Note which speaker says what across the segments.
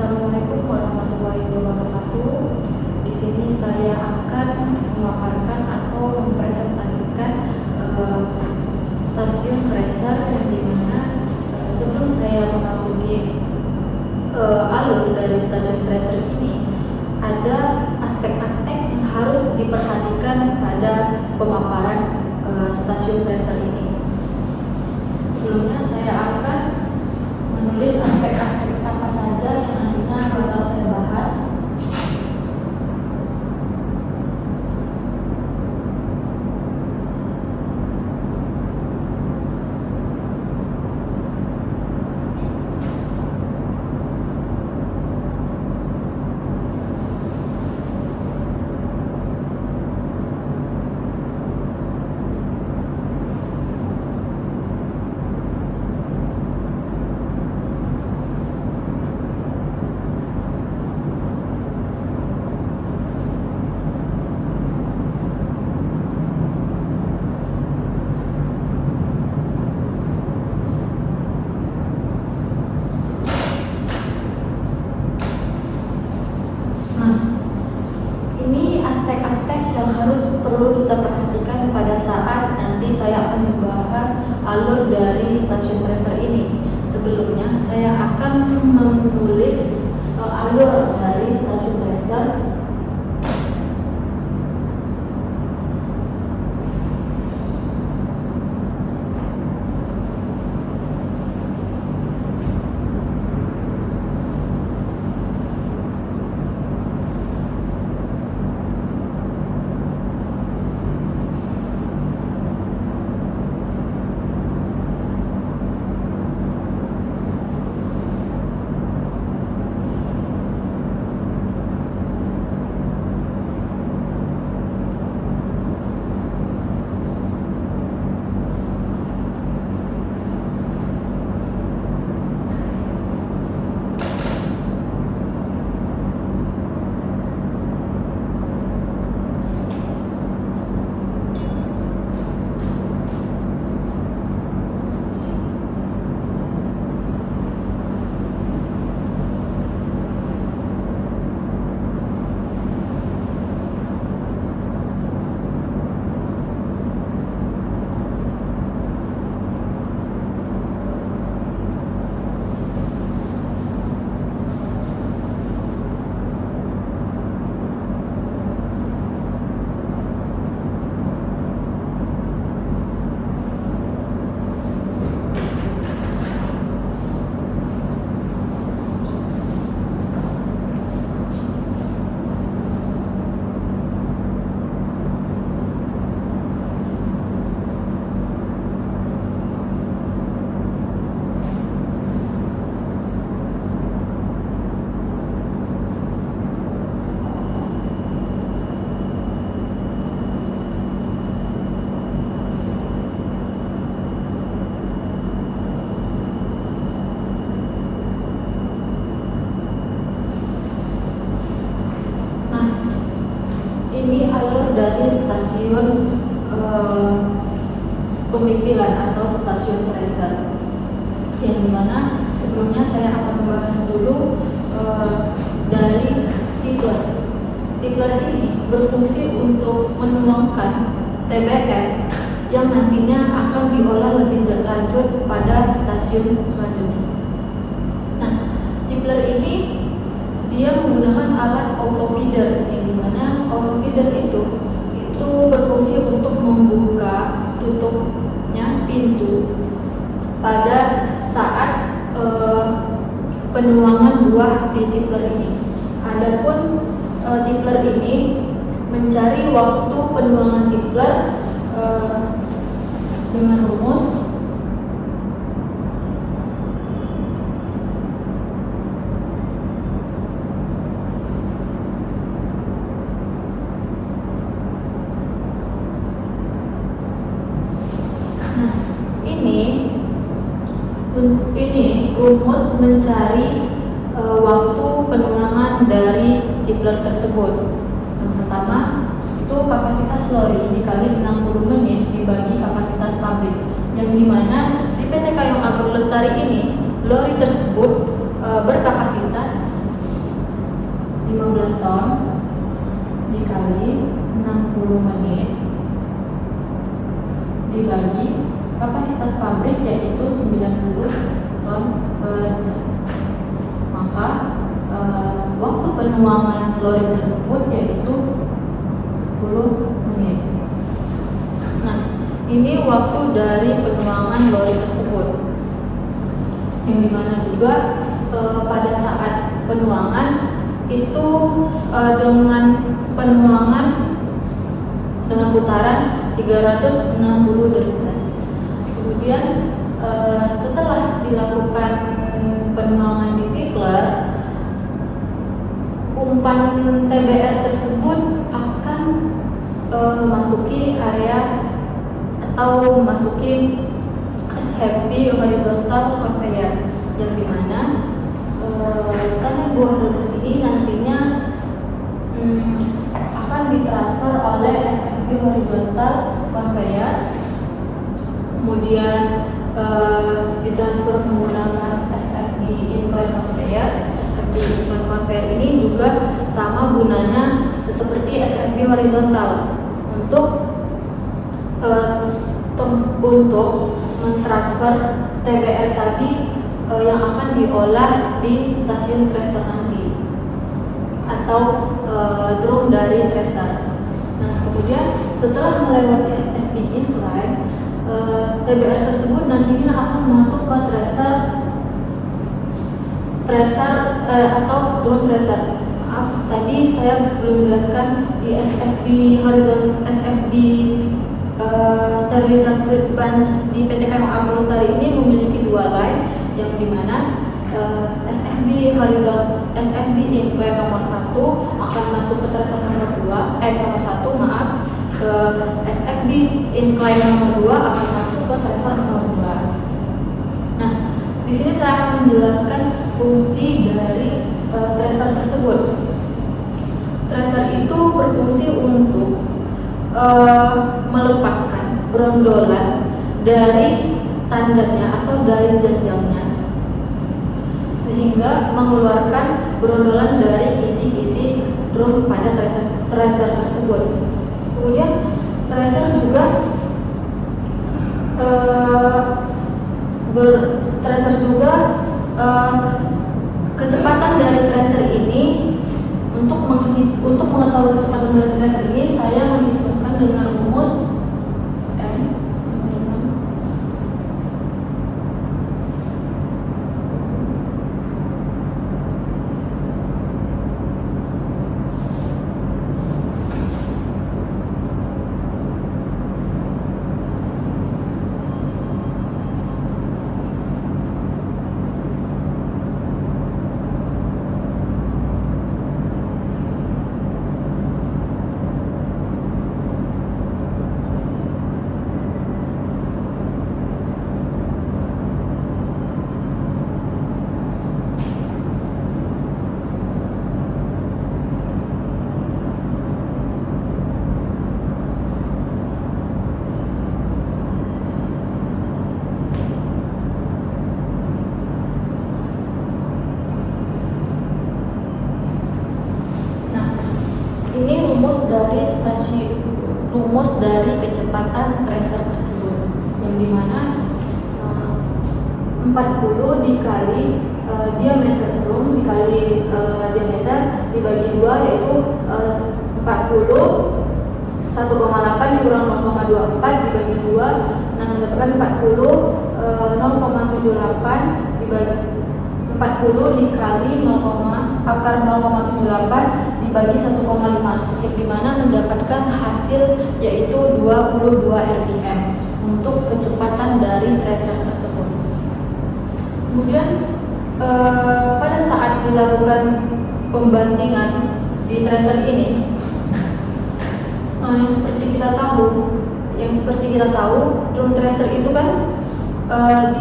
Speaker 1: Assalamualaikum warahmatullahi wabarakatuh. Di sini saya akan memaparkan atau mempresentasikan stasiun tracer yang dimana sebelum saya memasuki alur dari stasiun tracer ini ada aspek-aspek yang harus diperhatikan pada pemaparan stasiun tracer ini. Sebelumnya saya akan menulis aspek-aspek apa saja yang nantinya bakal saya bahas. Ini aspek-aspek yang harus perlu kita perhatikan pada saat nanti saya akan membahas alur dari stasiun tracer ini. Sebelumnya saya akan menulis alur dari stasiun tracer. Ini alur dari stasiun pemipilan atau stasiun tracer, yang dimana sebelumnya saya akan membahas dulu dari tipler. Tipler ini berfungsi untuk menuangkan TBR yang nantinya akan diolah lebih lanjut pada stasiun selanjutnya. Nah, tipler ini dia menggunakan alat auto feeder, yang dimana auto feeder itu berfungsi untuk membuka tutupnya pintu pada saat penuangan buah di tipler ini. Adapun tipler ini mencari waktu penuangan tipler dengan rumus rumus mencari waktu penuangan dari tipler tersebut. Yang pertama itu kapasitas lori dikali 60 menit dibagi kapasitas pabrik, yang dimana di PT Kayong Agrolestari ini lori tersebut berkapasitas ton dikali 60 menit dibagi kapasitas pabrik yaitu 90 ton per jam. Maka waktu penuangan lori tersebut yaitu 10 menit. Nah, ini waktu dari penuangan lori tersebut. Yang dimana juga pada saat penuangan itu dengan penuangan dengan putaran 360 derajat. Kemudian setelah dilakukan penuangan di tipler, umpan TBR tersebut akan memasuki area atau memasuki SFB horizontal conveyor, yang dimana tanah buah rubus ini nantinya akan ditransfer oleh SFB horizontal conveyor, kemudian ditransfer menggunakan SFB incline conveyor. SFB incline conveyor ini juga sama gunanya seperti SFB horizontal untuk mentransfer TBR tadi yang akan diolah di stasiun tracer nanti atau drum dari tracer. Nah, kemudian setelah melewati SFB incline, TBR tersebut nantinya akan masuk ke tracer atau drum tracer. Maaf, tadi saya belum menjelaskan di SFB horizontal SFB Sterilization Fruit Bunch di PT KMA Lestari ini memiliki dua line, yang dimana SFB horizontal SFB incline nomor 1 akan masuk ke tracer nomor 1, ke SFB incline nomor 2 akan masuk ke tracer nomor 2. Nah, di sini saya akan menjelaskan fungsi dari tracer tersebut. Tracer itu berfungsi untuk melepaskan brondolan dari tandannya atau dari janjangnya, sehingga mengeluarkan brondolan dari kisi-kisi drum pada tracer tersebut. Kemudian tracer juga kecepatan dari tracer ini, untuk mengetahui kecepatan dari tracer ini saya menghitungkan dengan rumus M. Rumus dari kecepatan tracer tersebut, yang dimana 40 dikali diameter drum dikali diameter dibagi 2, yaitu 40 1,8 dikurang 0,24 dibagi 2, nah mendapatkan 0,78 dibagi 40 dikali 0,78 dibagi 1,5, yang dimana mendapatkan hasil yaitu 22 rpm untuk kecepatan dari tracer tersebut. Kemudian pada saat dilakukan pembantingan di tracer ini, yang seperti kita tahu drum tracer itu kan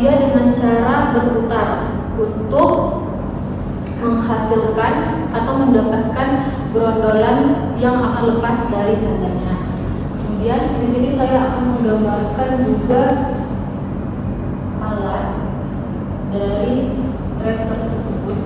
Speaker 1: dia dengan cara berputar untuk menghasilkan atau mendapatkan brondolan yang akan lepas dari tandanya. Kemudian di sini saya akan menggambarkan juga alat dari tracer tersebut.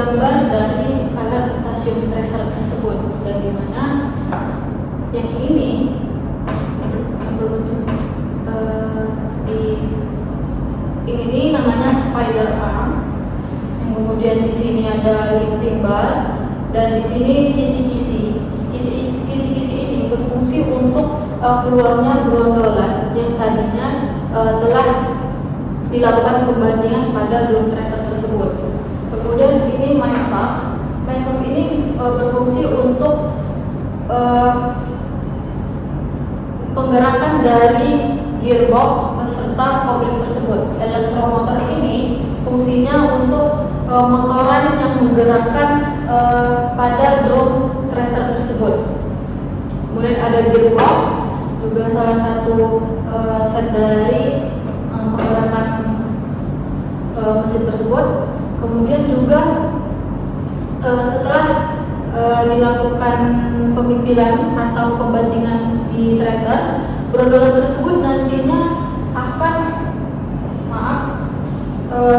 Speaker 1: gambar dari alert stasiun tracer tersebut, dan di mana yang ini yang berbentuk seperti ini namanya spider arm, yang kemudian di sini ada lifting bar, dan di sini kisi-kisi ini berfungsi untuk keluarnya brondolan yang tadinya telah dilakukan pembandingan pada drum tracer tersebut. Kemudian ini main shaft ini berfungsi untuk penggerakan dari gearbox beserta kopling tersebut. Elektromotor ini fungsinya untuk motoran yang menggerakkan pada drum tracer tersebut. Kemudian ada gearbox, juga salah satu set dari penggerakan mesin tersebut. Kemudian juga setelah dilakukan pemimpinan atau pembandingan di tracer, brondolan tersebut nantinya akan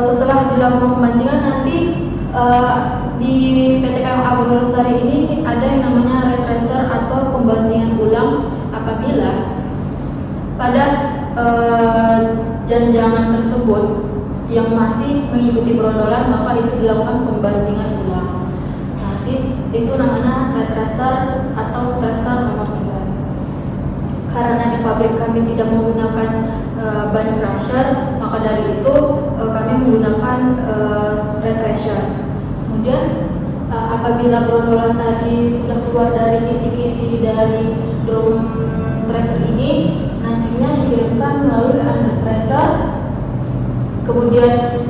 Speaker 1: setelah dilakukan pembandingan nanti di PT KMA Borobudur Lestari ini ada yang namanya retracer atau pembandingan ulang apabila pada janjangan tersebut yang masih mengikuti brondolan, maka itu dilakukan pembandingan ulang. Nanti itu namanya retracer atau tracer nomor 3. Karena di pabrik kami tidak menggunakan ban crusher, maka dari itu kami menggunakan retracer. Kemudian apabila brondolan tadi sudah keluar dari kisi-kisi dari drum tracer ini, nantinya dikirimkan melalui under tracer. Kemudian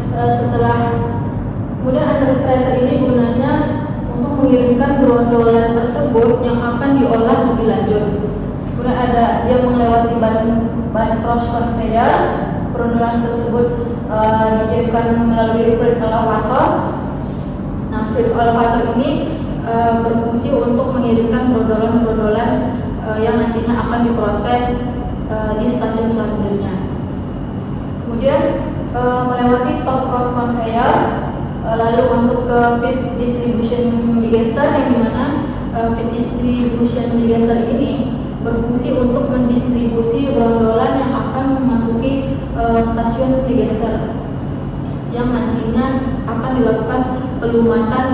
Speaker 1: under tracer ini gunanya untuk mengirimkan brondolan tersebut yang akan diolah lebih lanjut. Kemudian ada dia melewati ban cross conveyor, brondolan tersebut dikirimkan melalui fluid elevator. Nah, fluid elevator ini berfungsi untuk mengirimkan brondolan-brondolan yang nantinya akan diproses di stasiun selanjutnya. Kemudian melewati top cross conveyor, lalu masuk ke feed distribution digester, yang dimana feed distribution digester ini berfungsi untuk mendistribusi brondolan yang akan memasuki stasiun digester, yang nantinya akan dilakukan pelumatan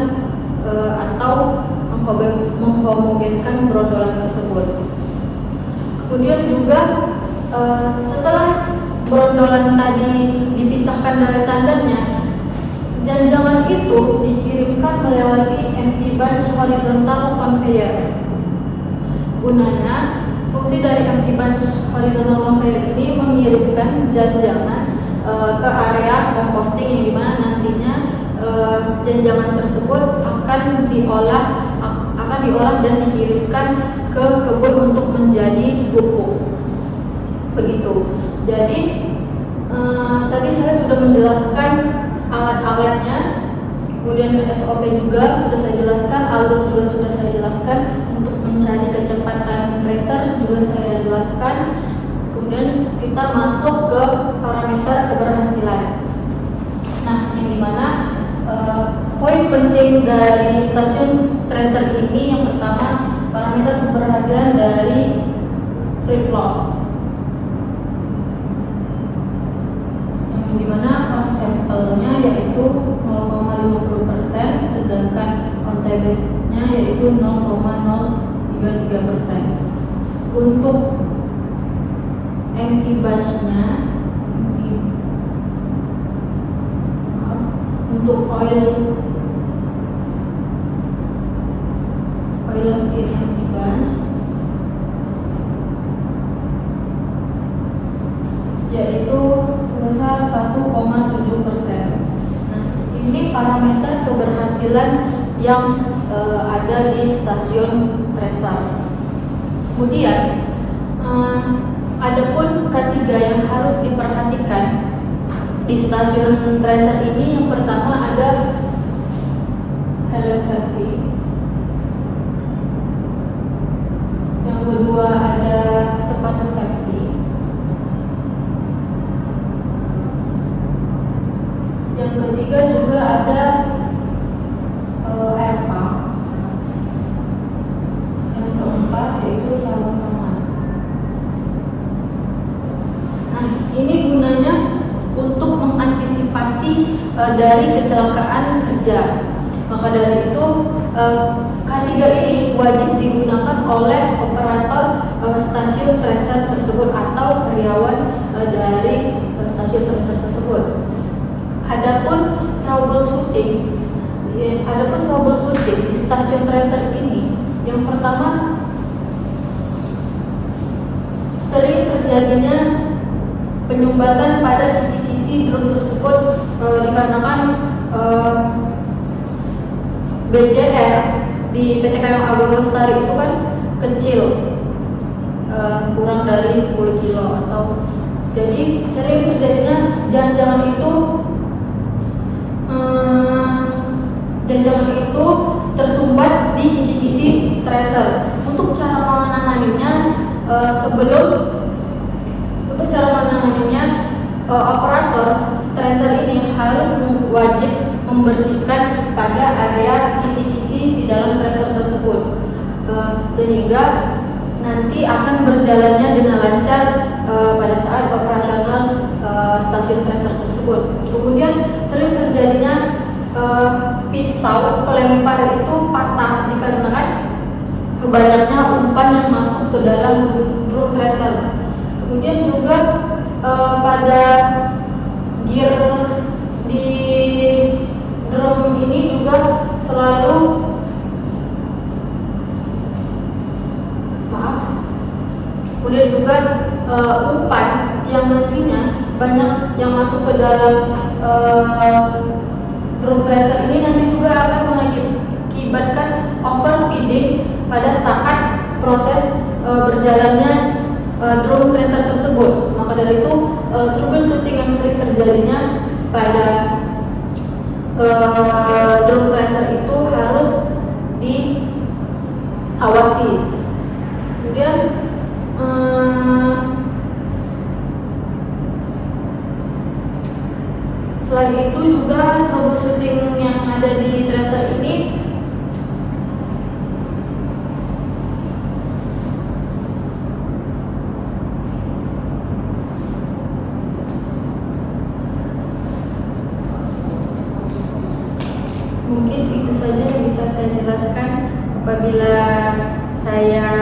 Speaker 1: atau menghomogenkan brondolan tersebut. Kemudian juga setelah brondolan tadi dipisahkan dari tandannya, janjangan itu dikirimkan melewati empty bunch horizontal conveyor. Gunanya, fungsi dari empty bunch horizontal conveyor ini mengirimkan janjangan ke area composting, yang dimana nantinya janjangan tersebut akan diolah dan dikirimkan ke kebun untuk menjadi pupuk. Begitu. Jadi tadi saya sudah menjelaskan alat-alatnya, kemudian SOP juga sudah saya jelaskan, alur juga sudah saya jelaskan, untuk mencari kecepatan tracer juga saya jelaskan. Kemudian kita masuk ke parameter keberhasilan. Nah, yang dimana poin penting dari stasiun tracer ini, yang pertama parameter keberhasilan dari trip loss, yang dimana sampelnya yaitu 0,50%, sedangkan on time base-nya yaitu 0,033%. Untuk empty batch-nya, untuk oil skin empty batch yaitu sebesar 1,7%. Nah, ini parameter keberhasilan yang ada di stasiun tracer. Kemudian adapun K3 yang harus diperhatikan di stasiun tracer ini, yang pertama ada helm safety, yang kedua ada sepatu safety, yang ketiga juga ada dari kecelakaan kerja. Maka dari itu K3 ini wajib digunakan oleh operator stasiun tracer tersebut atau karyawan dari stasiun tracer tersebut. Adapun troubleshooting di stasiun tracer ini, yang pertama, sering terjadinya penyumbatan pada kisi-kisi drum tersebut dikarenakan BCR di PT KAI Agung Lestari itu kan kecil, kurang dari 10 kilo atau jadi sering terjadinya jangan-jangan itu tersumbat di kisi-kisi tracer. Untuk cara menanganinya, operator tracer ini harus wajib membersihkan pada area kisi-kisi di dalam tracer tersebut, sehingga nanti akan berjalannya dengan lancar pada saat operasional stasiun tracer tersebut. Kemudian sering terjadinya pisau pelempar itu patah dikarenakan banyaknya umpan yang masuk ke dalam drum tracer. Kemudian juga pada gear di drum ini juga selalu kemudian juga umpan yang nantinya banyak yang masuk ke dalam drum tracer ini nanti juga akan mengakibatkan overfeeding pada saat proses berjalannya drum tracer tersebut. Maka dari itu troubleshooting yang sering terjadinya pada drum tracer itu harus diawasi. Kemudian selain itu juga troubleshooting yang ada di tracer ini mungkin itu saja yang bisa saya jelaskan. Apabila saya